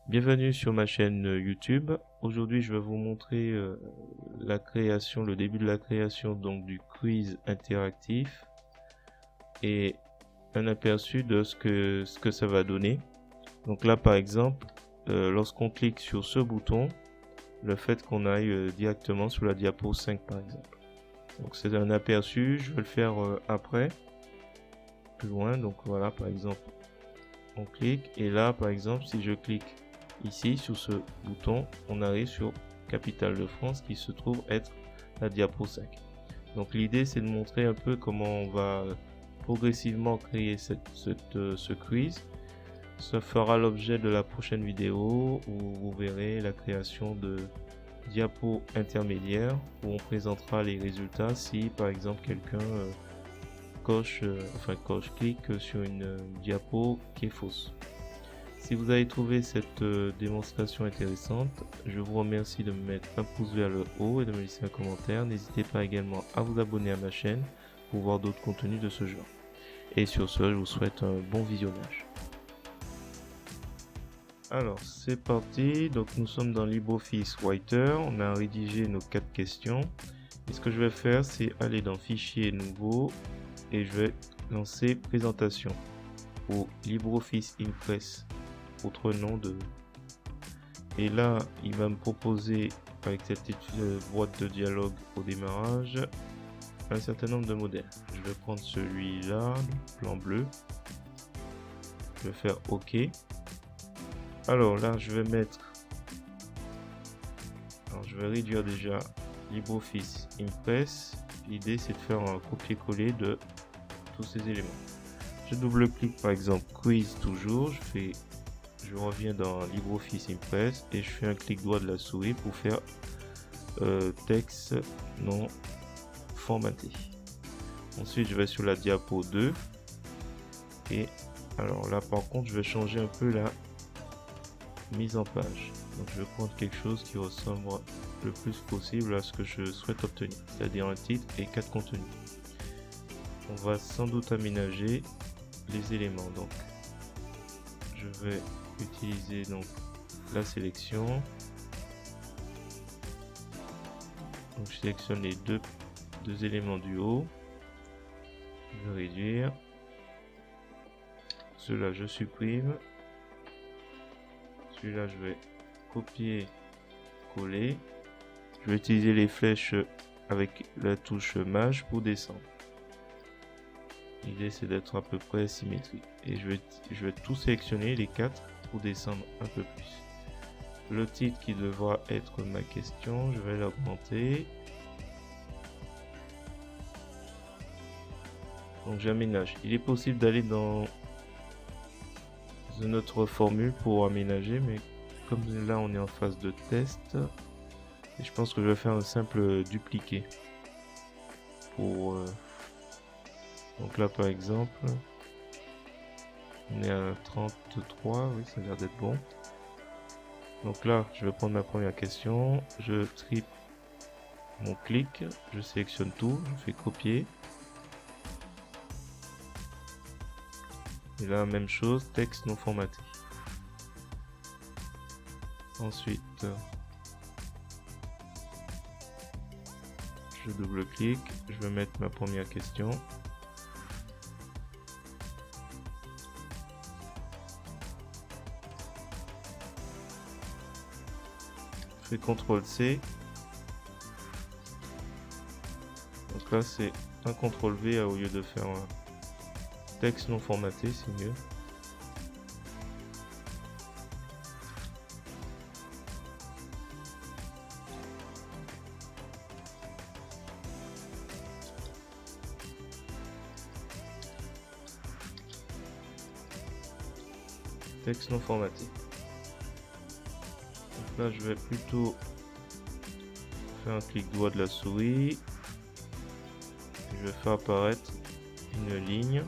Bienvenue sur ma chaîne YouTube. Aujourd'hui, je vais vous montrer la création, le début de la création donc du quiz interactif et un aperçu de ce que ça va donner. Donc là, par exemple, lorsqu'on clique sur ce bouton, le fait qu'on aille directement sur la diapo 5 par exemple. Donc c'est un aperçu, je vais le faire après, plus loin. Donc voilà, par exemple, on clique et là, par exemple, si je clique ici sur ce bouton, on arrive sur Capitale de France qui se trouve être la diapo 5. Donc l'idée c'est de montrer un peu comment on va progressivement créer ce quiz. Ça fera l'objet de la prochaine vidéo où vous verrez la création de diapos intermédiaires où on présentera les résultats si par exemple quelqu'un clique sur une diapo qui est fausse. Si vous avez trouvé cette démonstration intéressante, je vous remercie de me mettre un pouce vers le haut et de me laisser un commentaire. N'hésitez pas également à vous abonner à ma chaîne pour voir d'autres contenus de ce genre. Et sur ce, je vous souhaite un bon visionnage. Alors, c'est parti. Donc, nous sommes dans LibreOffice Writer. On a rédigé nos 4 questions. Et ce que je vais faire, c'est aller dans Fichier nouveau et je vais lancer Présentation pour LibreOffice Impress. Autre nom de... Et là, il va me proposer, avec cette boîte de dialogue au démarrage, un certain nombre de modèles. Je vais prendre celui-là, le plan bleu. Je vais faire OK. Alors là, je vais mettre... Alors, je vais réduire déjà LibreOffice Impress. L'idée, c'est de faire un copier-coller de tous ces éléments. Je double-clique par exemple Quiz toujours. Je reviens dans LibreOffice Impress et je fais un clic droit de la souris pour faire texte non formaté. Ensuite, je vais sur la diapo 2 et alors là par contre, je vais changer un peu la mise en page. Donc, je vais prendre quelque chose qui ressemble le plus possible à ce que je souhaite obtenir, c'est-à-dire un titre et 4 contenus. On va sans doute aménager les éléments. Donc, je vais utiliser donc la sélection. Donc je sélectionne les deux éléments du haut. Je vais réduire. Cela je supprime. Celui-là je vais copier, coller. Je vais utiliser les flèches avec la touche Maj pour descendre. L'idée c'est d'être à peu près symétrique. Et je vais tout sélectionner les 4 pour descendre un peu plus. Le titre qui devra être ma question, je vais l'augmenter. Donc j'aménage. Il est possible d'aller dans une autre formule pour aménager, mais comme là on est en phase de test, et je pense que je vais faire un simple dupliqué. Pour donc là par exemple, on est à 33, oui ça a l'air d'être bon. Donc là, je vais prendre ma première question, je tripe mon clic, je sélectionne tout, je fais copier. Et là, même chose, texte non formaté. Ensuite, je double-clique, je vais mettre ma première question. Je fais CTRL-C. Donc là, c'est un CTRL-V au lieu de faire un texte non formaté, c'est mieux. Texte non formaté. Donc là, je vais plutôt faire un clic droit de la souris. Je vais faire apparaître une ligne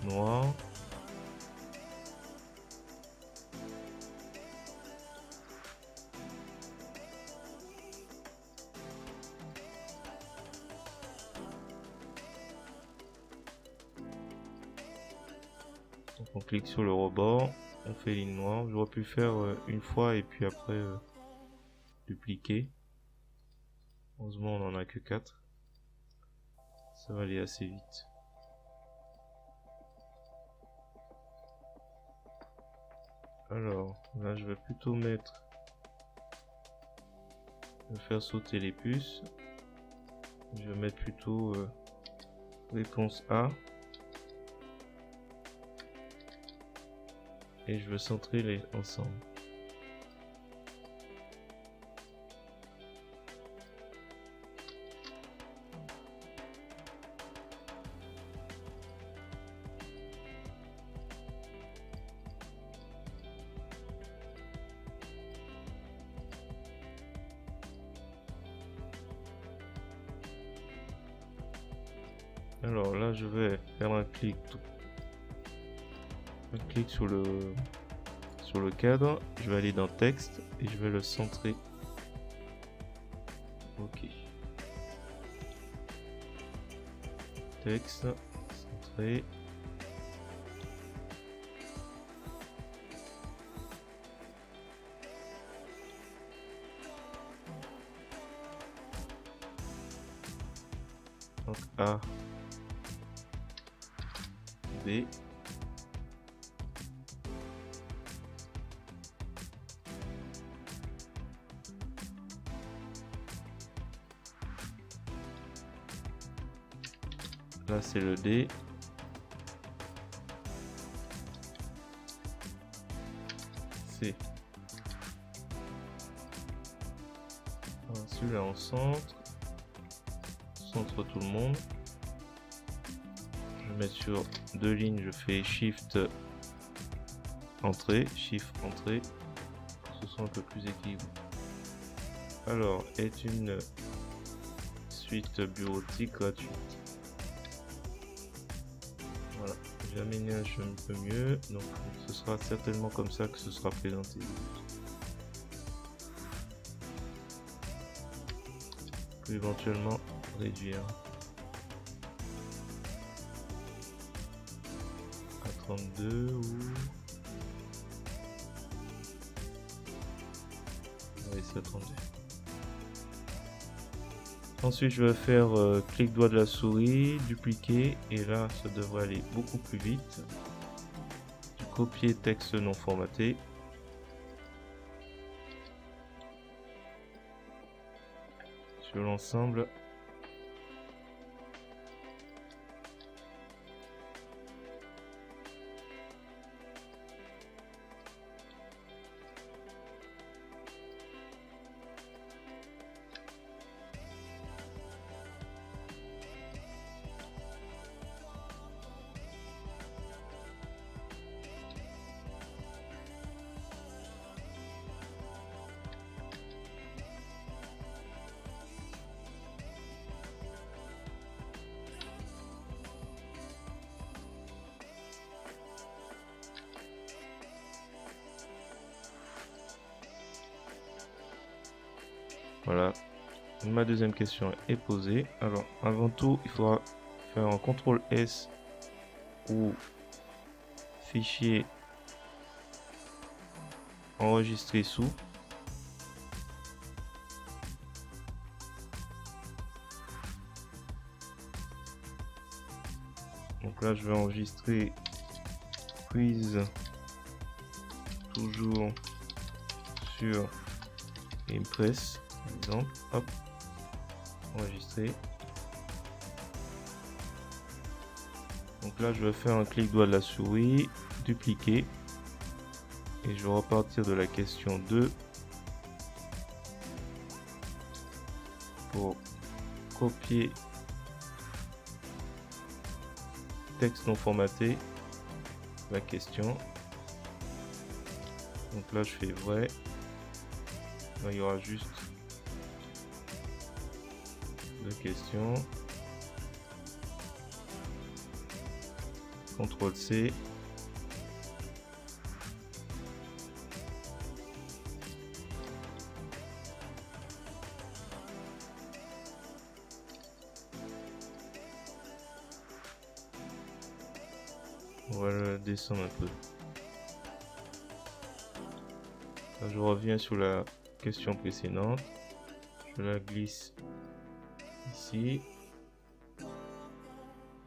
noire. Donc on clique sur le rebord, On fait ligne noire. J'aurais pu faire une fois et puis après dupliquer. Heureusement on en a que 4. Ça va aller assez vite. Alors là je vais plutôt mettre... Je vais faire sauter les puces. Je vais mettre plutôt réponse A. Et je veux centrer les ensemble. Alors là je vais faire un clic sur le cadre, je vais aller dans texte et je vais le centrer. Ok. Texte, centré. Donc A, B. Là c'est le D. C. Celui-là on centre tout le monde. Je vais mettre sur 2 lignes, je fais Shift entrée, Shift entrée, pour que ce soit un peu plus équilibré. Alors, est une suite bureautique gratuite. Voilà, j'ai aménagé un peu mieux, donc ce sera certainement comme ça que ce sera présenté. On peut éventuellement réduire à 32 ou... Oui, c'est à 32. Ensuite, je vais faire clic droit de la souris, dupliquer, et là, ça devrait aller beaucoup plus vite. Copier texte non formaté. Sur l'ensemble. Voilà, ma deuxième question est posée. Alors, avant tout, il faudra faire un CTRL S ou fichier enregistrer sous. Donc là, je vais enregistrer quiz toujours sur Impress. Par exemple, hop, enregistrer. Donc là je vais faire un clic droit de la souris, dupliquer, et je vais repartir de la question 2 pour copier texte non formaté, la question. Donc là je fais vrai, là il y aura juste deux questions. CTRL C. On va le descendre un peu. Là, je reviens sur la question précédente. Je la glisse ici.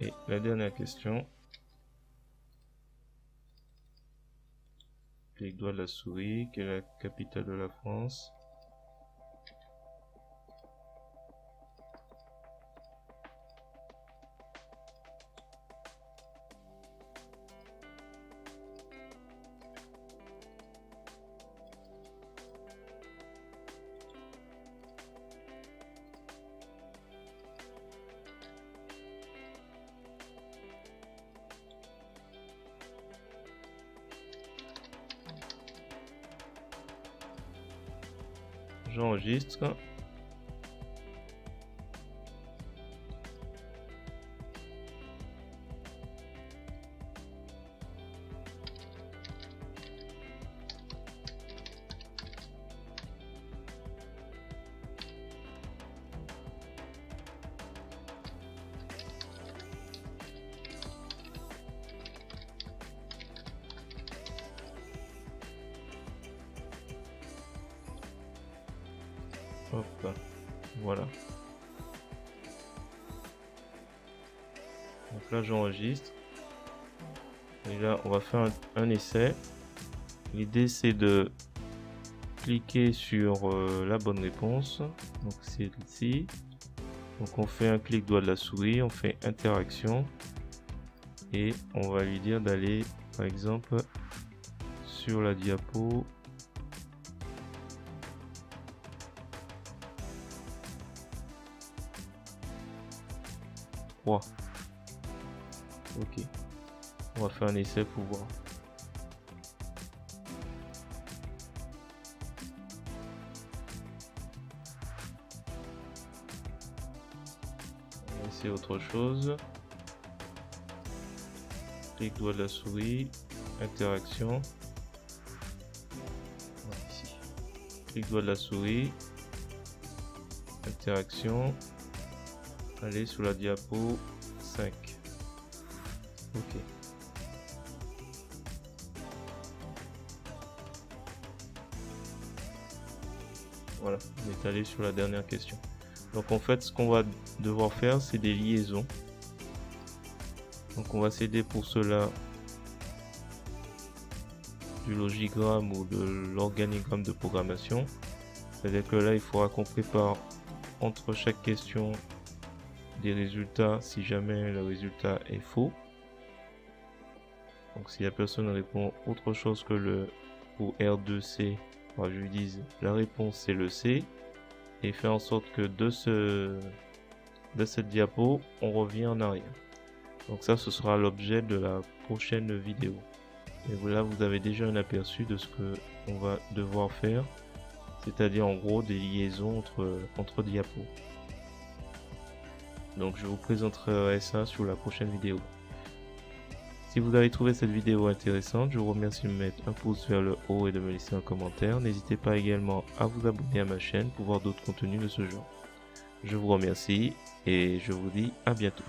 Et la dernière question. Clic droit de la souris. Quelle est la capitale de la France? J'enregistre. Hop, voilà. Donc là, j'enregistre. Et là, on va faire un essai. L'idée, c'est de cliquer sur la bonne réponse. Donc, c'est ici. Donc, on fait un clic droit de la souris, on fait interaction. Et on va lui dire d'aller, par exemple, sur la diapo. Ok, on va faire un essai pour voir. On va essayer autre chose. Clic droit de la souris, interaction. Ici. Clic droit de la souris, interaction. Aller sur la diapo 5. Ok. Voilà, on est allé sur la dernière question. Donc en fait, ce qu'on va devoir faire, c'est des liaisons. Donc on va s'aider pour cela du logigramme ou de l'organigramme de programmation. C'est-à-dire que là, il faudra qu'on prépare entre chaque question des résultats si jamais le résultat est faux. Donc si la personne répond autre chose que le pour R2C, je lui dis la réponse c'est le C, et faire en sorte que de cette diapo on revient en arrière. Donc ça, ce sera l'objet de la prochaine vidéo. Et là, vous avez déjà un aperçu de ce que on va devoir faire, c'est-à-dire en gros des liaisons entre diapos. Donc je vous présenterai ça sur la prochaine vidéo. Si vous avez trouvé cette vidéo intéressante, je vous remercie de me mettre un pouce vers le haut et de me laisser un commentaire. N'hésitez pas également à vous abonner à ma chaîne pour voir d'autres contenus de ce genre. Je vous remercie et je vous dis à bientôt.